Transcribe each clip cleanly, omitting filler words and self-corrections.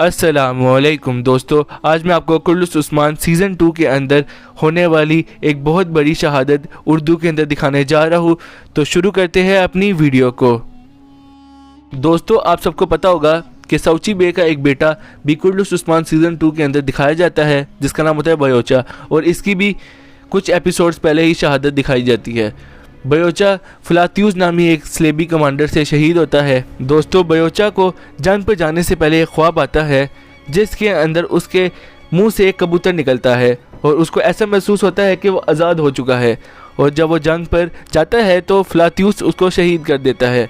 अस्सलामुअलैकुम दोस्तों, आज मैं आपको कुर्लुस उस्मान सीज़न 2 के अंदर होने वाली एक बहुत बड़ी शहादत उर्दू के अंदर दिखाने जा रहा हूँ। तो शुरू करते हैं अपनी वीडियो को। दोस्तों, आप सबको पता होगा कि सऊची बे का एक बेटा भी कुर्लुस उस्मान सीज़न 2 के अंदर दिखाया जाता है, जिसका नाम होता है बयोचा, और इसकी भी कुछ एपिसोड्स पहले ही शहादत दिखाई जाती है। बयोचा फ्लात्यूज नामी एक स्लेबी कमांडर से शहीद होता है। दोस्तों, बयोचा को जंग पर जाने से पहले एक ख्वाब आता है जिसके अंदर उसके मुंह से एक कबूतर निकलता है और उसको ऐसा महसूस होता है कि वो आज़ाद हो चुका है, और जब वो जंग पर जाता है तो फ्लात्यूज उसको शहीद कर देता है,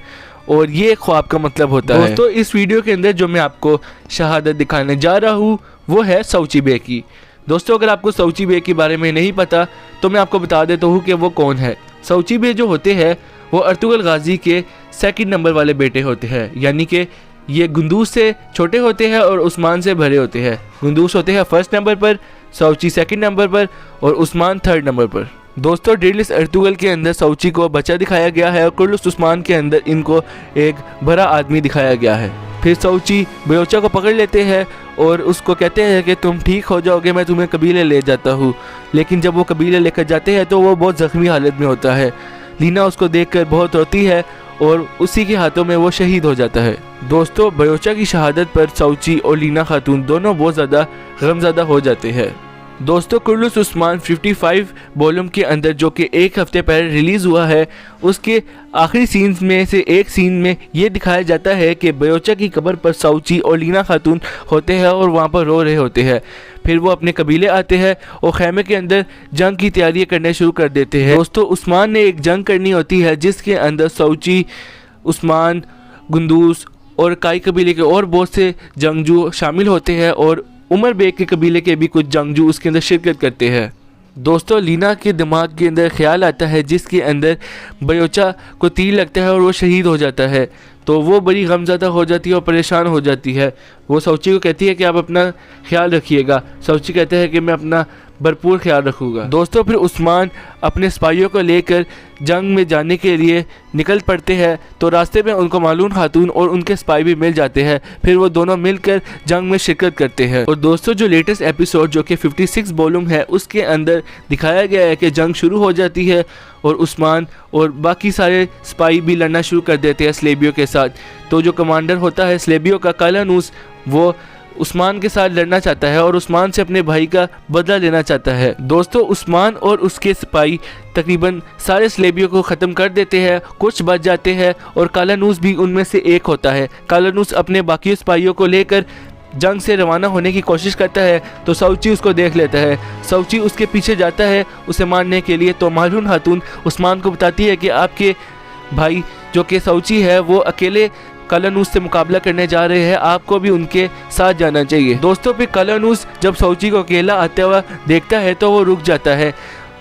और ये ख्वाब का मतलब होता है। दोस्तों, इस वीडियो के अंदर जो मैं आपको शहादत दिखाने जा रहा हूँ वो है सऊची बे की। दोस्तों, अगर आपको सऊची बे के बारे में नहीं पता तो मैं आपको बता देता हूँ कि वो कौन है। सऊची बे जो होते हैं वो अर्तुगरुल गाजी के सेकंड नंबर वाले बेटे होते हैं, यानी कि ये गुंदूस से छोटे होते हैं और उस्मान से भरे होते हैं। गुंदूस होते हैं फर्स्ट नंबर पर, सऊची सेकंड नंबर पर और उस्मान थर्ड नंबर पर। दोस्तों, ड्रिलिस अर्तुगरुल के अंदर सऊची को बच्चा दिखाया गया है और कुर्लुस उस्मान के अंदर इनको एक बड़ा आदमी दिखाया गया है। फिर सऊची बयोचा को पकड़ लेते हैं और उसको कहते हैं कि तुम ठीक हो जाओगे, मैं तुम्हें कबीले ले जाता हूँ। लेकिन जब वो कबीले लेकर जाते हैं तो वो बहुत ज़ख्मी हालत में होता है। लीना उसको देखकर बहुत रोती है और उसी के हाथों में वो शहीद हो जाता है। दोस्तों, बयोचा की शहादत पर सऊची और लीना खातून दोनों बहुत ज़्यादा गमज़दा हो जाते हैं। दोस्तों, कुर्लुस उस्मान 55 वॉल्यूम के अंदर जो कि एक हफ्ते पहले रिलीज़ हुआ है, उसके आखिरी सीन्स में से एक सीन में ये दिखाया जाता है कि बयोचा की कब्र पर सऊची और लीना खातून होते हैं और वहाँ पर रो रहे होते हैं। फिर वो अपने कबीले आते हैं और खैमे के अंदर जंग की तैयारियाँ करने शुरू कर देते हैं। दोस्तों, उस्मान ने एक जंग करनी होती है जिसके अंदर सऊची, उस्मान, गुंदूस और काई कबीले के और बहुत से जंगजू शामिल होते हैं, और उमर बेग के कबीले के भी कुछ जंगजू उसके अंदर शिरकत करते हैं। दोस्तों, लीना के दिमाग के अंदर ख्याल आता है जिसके अंदर बयोचा को तीर लगता है और वो शहीद हो जाता है। तो वो बड़ी गमज़दा हो जाती है और परेशान हो जाती है। वो सऊची को कहती है कि आप अपना ख्याल रखिएगा। सऊची कहते हैं कि मैं अपना भरपूर ख्याल रखूँगा। दोस्तों, फिर उस्मान अपने सिपाहियों को लेकर जंग में जाने के लिए निकल पड़ते हैं, तो रास्ते में उनको मालून खातून और उनके सिपाही भी मिल जाते हैं। फिर वो दोनों मिलकर जंग में शिरकत करते हैं। और दोस्तों, जो लेटेस्ट एपिसोड जो कि 56 वॉल्यूम है, उसके अंदर दिखाया गया है कि जंग शुरू हो जाती है और उस्मान और बाकी सारे सिपाही भी लड़ना शुरू कर देते हैं स्लेबियों के साथ। तो जो कमांडर होता है स्लेबियों का, कालानूस, वो उस्मान के साथ लड़ना चाहता है और उस्मान से अपने भाई का बदला लेना चाहता है। दोस्तों, उस्मान और उसके सिपाही तकरीबन सारे स्लेबियों को ख़त्म कर देते हैं, कुछ बच जाते हैं और कालानूस भी उनमें से एक होता है। कालानूस अपने बाकी सिपाहियों को लेकर जंग से रवाना होने की कोशिश करता है तो सऊची उसको देख लेता है। सऊची उसके पीछे जाता है उसे मारने के लिए, तो मालून खातून उस्मान को बताती है कि आपके भाई जो कि सऊची है वो अकेले कालानूस से मुकाबला करने जा रहे हैं, आपको भी उनके साथ जाना चाहिए। दोस्तों, फिर कालानूस जब सऊची को अकेला आते हुआ देखता है तो वो रुक जाता है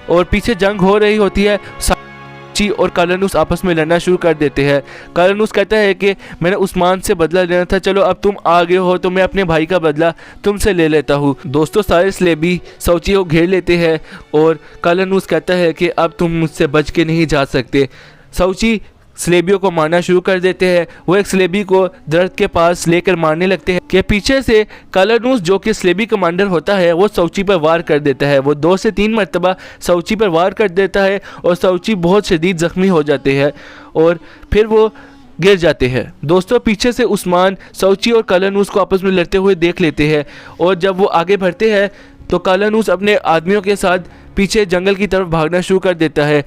और पीछे जंग हो रही होती है। सऊची और कालानूस आपस में लड़ना शुरू कर देते हैं। कालानूस कहता है कि मैंने उस्मान से बदला लेना था, चलो अब तुम आ गए हो तो मैं अपने भाई का बदला तुमसे ले लेता हूँ। दोस्तों, सारे स्लेबी सऊची को घेर लेते हैं और कालानूस कहता है कि अब तुम मुझसे बच के नहीं जा सकते। सऊची स्लेबियों को मारना शुरू कर देते हैं। वो एक स्लेबी को दरख्त के पास लेकर मारने लगते हैं कि पीछे से कालानूस जो कि स्लेबी कमांडर होता है वो सऊची पर वार कर देता है। वो 2 से 3 मरतबा सऊची पर वार कर देता है और सऊची बहुत शदीद ज़ख्मी हो जाते हैं और फिर वो गिर जाते हैं। दोस्तों, पीछे से उस्मान सऊची और कालानूस को आपस में लड़ते हुए देख लेते हैं, और जब वो आगे बढ़ते हैं तो कालानूस अपने आदमियों के साथ पीछे जंगल की तरफ भागना शुरू कर देता है।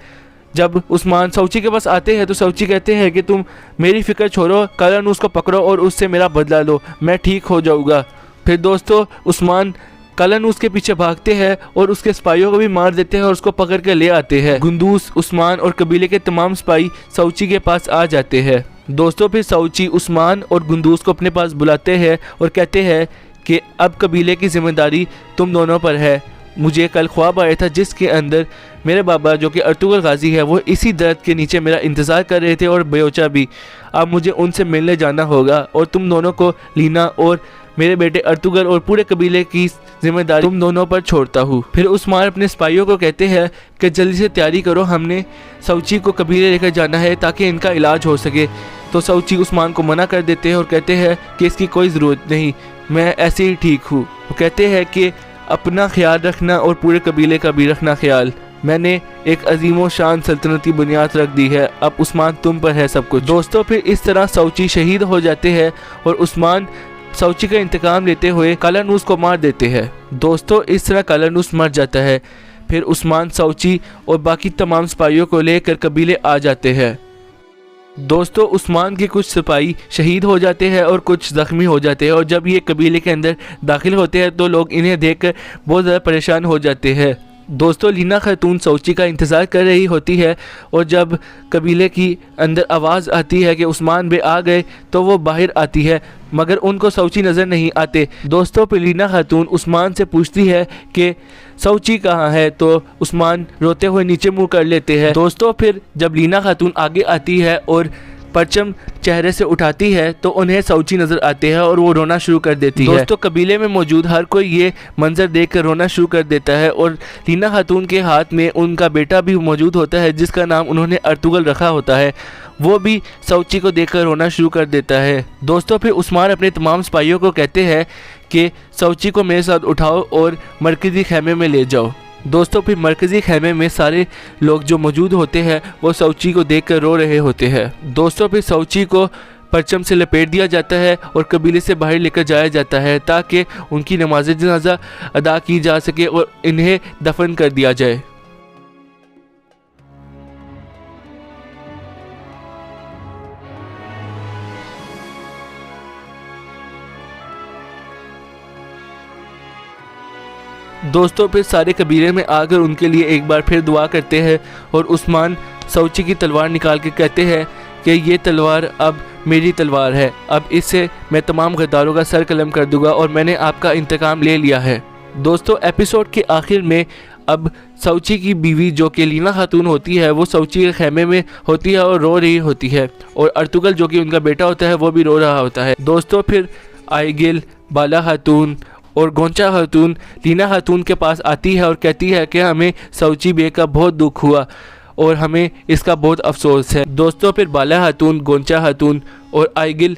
जब उस्मान सऊची के पास आते हैं तो सऊची कहते हैं कि तुम मेरी फ़िक्र छोड़ो, कालानूस को पकड़ो और उससे मेरा बदला लो, मैं ठीक हो जाऊँगा। फिर दोस्तों, उस्मान कालानूस के पीछे भागते हैं और उसके सिपाहियों को भी मार देते हैं और उसको पकड़ के ले आते हैं। गुंदूस, उस्मान और कबीले के तमाम सिपाही सऊची के पास आ जाते हैं। दोस्तों, फिर सऊची उस्मान और गुंदूस को अपने पास बुलाते हैं और कहते हैं कि अब कबीले की जिम्मेदारी तुम दोनों पर है। मुझे कल ख्वाब आया था जिसके अंदर मेरे बाबा जो कि अर्तुगरुल गाजी है वो इसी दरख्त के नीचे मेरा इंतज़ार कर रहे थे, और बयोचा भी। अब मुझे उनसे मिलने जाना होगा और तुम दोनों को, लीना और मेरे बेटे अर्तुगरुल और पूरे कबीले की जिम्मेदारी तुम दोनों पर छोड़ता हूँ। फिर उस्मान अपने सिपाहियों को कहते हैं कि जल्दी से तैयारी करो, हमने सऊची को कबीले लेकर जाना है ताकि इनका इलाज हो सके। तो सऊची उस्मान को मना कर देते हैं और कहते हैं कि इसकी कोई ज़रूरत नहीं, मैं ऐसे ही ठीक हूँ। वो कहते हैं कि अपना ख्याल रखना और पूरे कबीले का भी रखना ख्याल, मैंने एक अजीमो शान सल्तनती बुनियाद रख दी है, अब उस्मान तुम पर है सब कुछ। दोस्तों फिर इस तरह सऊची शहीद हो जाते हैं और उस्मान सऊची का इंतकाम लेते हुए कालानूस को मार देते हैं। दोस्तों इस तरह कालानूस मर जाता है। फिर उस्मान सऊची और बाकी तमाम सिपाहियों को लेकर कबीले आ जाते हैं। दोस्तों उस्मान के कुछ सिपाही शहीद हो जाते हैं और कुछ ज़ख्मी हो जाते हैं, और जब ये कबीले के अंदर दाखिल होते हैं तो लोग इन्हें देखकर बहुत ज़्यादा परेशान हो जाते हैं। दोस्तों लीना खातून सऊची का इंतज़ार कर रही होती है और जब कबीले की अंदर आवाज़ आती है कि उस्मान बे आ गए तो वो बाहर आती है, मगर उनको सऊची नज़र नहीं आते। दोस्तों फिर लीना खातून उस्मान से पूछती है कि सऊची कहाँ है, तो उस्मान रोते हुए नीचे मुँह कर लेते हैं। दोस्तों फिर जब लीना खातून आगे आती है और परचम चेहरे से उठाती है तो उन्हें सऊची नज़र आते हैं और वो रोना शुरू कर देती है। दोस्तों कबीले में मौजूद हर कोई ये मंजर देखकर रोना शुरू कर देता है और लीना खातून के हाथ में उनका बेटा भी मौजूद होता है जिसका नाम उन्होंने अर्तुगल रखा होता है, वो भी सऊची को देखकर रोना शुरू कर देता है। दोस्तों फिर उस्मान अपने तमाम सिपाहियों को कहते हैं कि सऊची को मेरे साथ उठाओ और मरकज़ी खैमे में ले जाओ। दोस्तों फिर मरकज़ी खैमे में सारे लोग जो मौजूद होते हैं वो सऊची को देखकर रो रहे होते हैं। दोस्तों फिर सऊची को परचम से लपेट दिया जाता है और कबीले से बाहर लेकर जाया जाता है ताकि उनकी नमाज जनाजा अदा की जा सके और इन्हें दफन कर दिया जाए। दोस्तों फिर सारे कबीले में आकर उनके लिए एक बार फिर दुआ करते हैं और उस्मान सऊची की तलवार निकाल के कहते हैं कि ये तलवार अब मेरी तलवार है, अब इससे मैं तमाम गद्दारों का सर कलम कर दूंगा और मैंने आपका इंतकाम ले लिया है। दोस्तों एपिसोड के आखिर में अब सऊची की बीवी जो कि लीना खातून होती है वो सऊची के खैमे में होती है और रो रही होती है, और अर्तुगल जो कि उनका बेटा होता है वो भी रो रहा होता है। दोस्तों फिर आइगिल, बाला खातून और गोंचा खातून लीना खातून के पास आती है और कहती है कि हमें सऊची बे का बहुत दुख हुआ और हमें इसका बहुत अफसोस है। दोस्तों फिर बाला खातून, गोंचा खातून और आइगिल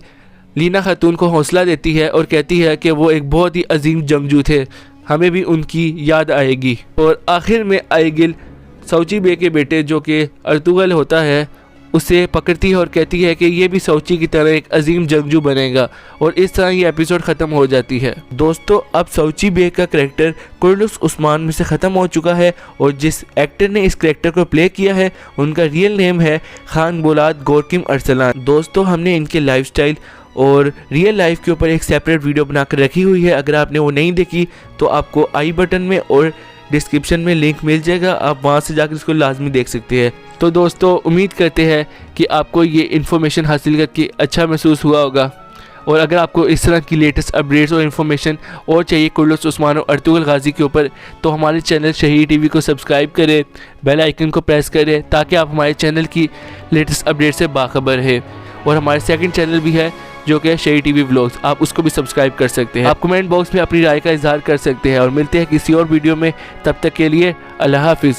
लीना खातून को हौसला देती है और कहती है कि वो एक बहुत ही अजीम जंगजू थे, हमें भी उनकी याद आएगी। और आखिर में आइगिल सऊची बे के बेटे जो कि अर्तुगल होता है उसे पकड़ती है और कहती है कि ये भी सऊची की तरह एक अजीम जंगजू बनेगा, और इस तरह ये एपिसोड ख़त्म हो जाती है। दोस्तों अब सऊची बे का करैक्टर कुर्लुस उस्मान में से ख़त्म हो चुका है और जिस एक्टर ने इस करैक्टर को प्ले किया है उनका रियल नेम है खान बोलाद गोरकिम अरसलान। दोस्तों हमने इनके लाइफस्टाइल और रियल लाइफ के ऊपर एक सेपरेट वीडियो बनाकर रखी हुई है, अगर आपने वो नहीं देखी तो आपको आई बटन में और डिस्क्रिप्शन में लिंक मिल जाएगा, आप वहाँ से जाकर इसको लाजमी देख सकते हैं। तो दोस्तों उम्मीद करते हैं कि आपको ये इन्फॉर्मेशन हासिल करके अच्छा महसूस हुआ होगा, और अगर आपको इस तरह की लेटेस्ट अपडेट्स और इन्फॉर्मेशन और चाहिए कुर्लुस उस्मान और अर्तुगल गाजी के ऊपर तो हमारे चैनल शहीद टीवी को सब्सक्राइब करें, बेल आइकन को प्रेस करें ताकि आप हमारे चैनल की लेटेस्ट अपडेट से बाखबर है। और हमारे सेकंड चैनल भी है जो कि शहीद टीवी व्लॉग्स, आप उसको भी सब्सक्राइब कर सकते हैं। आप कमेंट बॉक्स में अपनी राय का इजहार कर सकते हैं और मिलते हैं किसी और वीडियो में, तब तक के लिए अल्लाह हाफिज़।